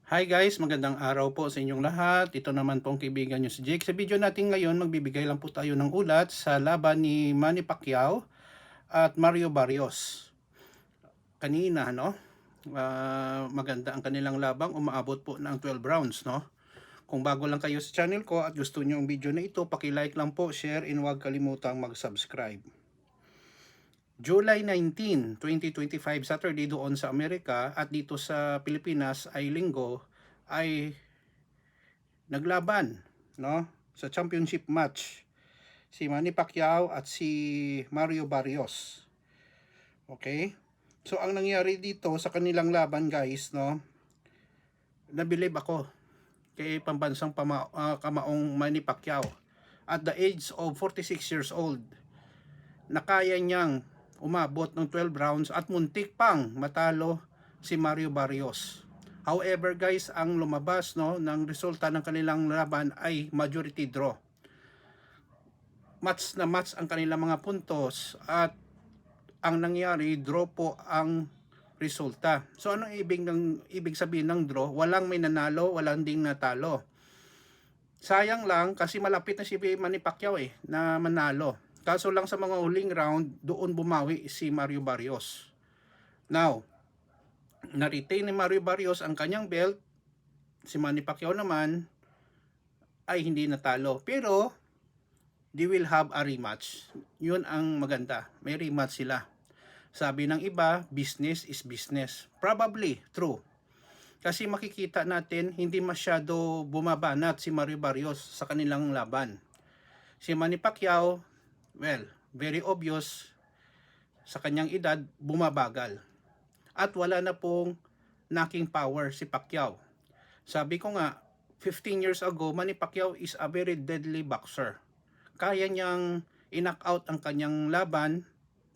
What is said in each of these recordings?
Hi guys, magandang araw po sa inyong lahat. Ito naman pong kaibigan nyo si Jake. Sa video natin ngayon, magbibigay lang po tayo ng ulat sa laban ni Manny Pacquiao at Mario Barrios. Kanina, no? Maganda ang kanilang labang, umaabot po ng 12 rounds, no? Kung bago lang kayo sa channel ko at gusto nyo ang video na ito, paki-like lang po, share, and huwag kalimutang mag-subscribe. July 19, 2025, Saturday doon sa Amerika at dito sa Pilipinas ay linggo, ay naglaban, no, sa championship match si Manny Pacquiao at si Mario Barrios. Okay? So ang nangyari dito sa kanilang laban, guys, no, nabilib ako kay pambansang kamaong Manny Pacquiao at the age of 46 years old na kaya niyang umabot ng 12 rounds at muntik pang matalo si Mario Barrios. However guys, ang lumabas, no, ng resulta ng kanilang laban ay majority draw. Match na match ang kanilang mga puntos at ang nangyari, draw po ang resulta. So anong ibig sabihin ng draw? Walang may nanalo, walang ding natalo. Sayang lang kasi malapit na si Manny Pacquiao na manalo. Kaso lang sa mga huling round, doon bumawi si Mario Barrios. Now, na-retain ni Mario Barrios ang kanyang belt. Si Manny Pacquiao naman ay hindi natalo. Pero, they will have a rematch. Yun ang maganda. May rematch sila. Sabi ng iba, business is business. Probably, true. Kasi makikita natin, hindi masyado bumabanat si Mario Barrios sa kanilang laban. Si Manny Pacquiao, well, very obvious, sa kanyang edad, bumabagal. At wala na pong knocking power si Pacquiao. Sabi ko nga, 15 years ago, Manny Pacquiao is a very deadly boxer. Kaya niyang i-knock out ang kanyang laban,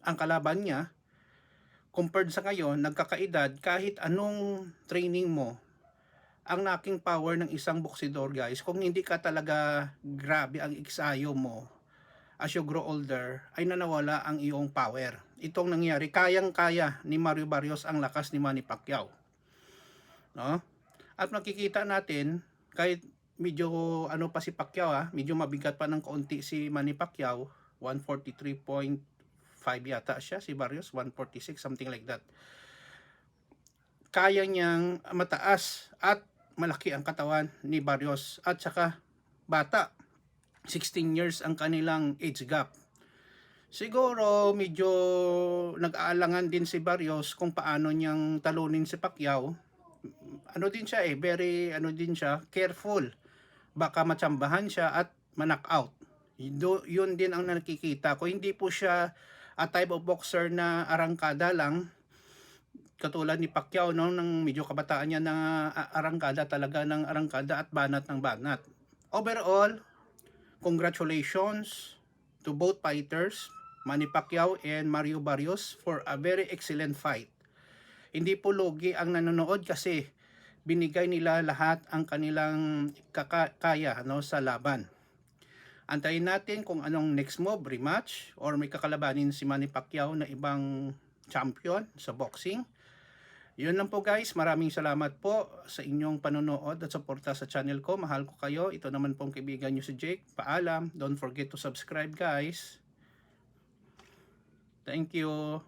ang kalaban niya. Compared sa ngayon, nagkakaedad, kahit anong training mo, ang knocking power ng isang boksidor, guys, kung hindi ka talaga grabe ang iksayo mo, as you grow older, ay nanawala ang iyong power. Itong nangyari, kayang-kaya ni Mario Barrios ang lakas ni Manny Pacquiao. No? At makikita natin, kahit medyo ano pa si Pacquiao, medyo mabigat pa ng kaunti si Manny Pacquiao, 143.5 yata siya, si Barrios 146, something like that. Kaya niyang mataas at malaki ang katawan ni Barrios at saka bata. 16 years ang kanilang age gap. Siguro medyo nag-aalangan din si Barrios kung paano niyang talunin si Pacquiao. Ano din siya very ano din siya, careful. Baka matsambahan siya at ma-knock out. Yun din ang nakikita ko. Hindi po siya a type of boxer na arangkada lang. Katulad ni Pacquiao, no, nang medyo kabataan niya na arangkada talaga ng arangkada at banat ng banat. Overall, congratulations to both fighters, Manny Pacquiao and Mario Barrios, for a very excellent fight. Hindi po lugi ang nanonood kasi binigay nila lahat ang kanilang kaya, no, sa laban. Antayin natin kung anong next move, rematch, or may kakalabanin si Manny Pacquiao na ibang champion sa boxing. Yun lang po guys, maraming salamat po sa inyong panonood at suporta sa channel ko. Mahal ko kayo. Ito naman pong kaibigan nyo si Jake. Paalam. Don't forget to subscribe guys. Thank you.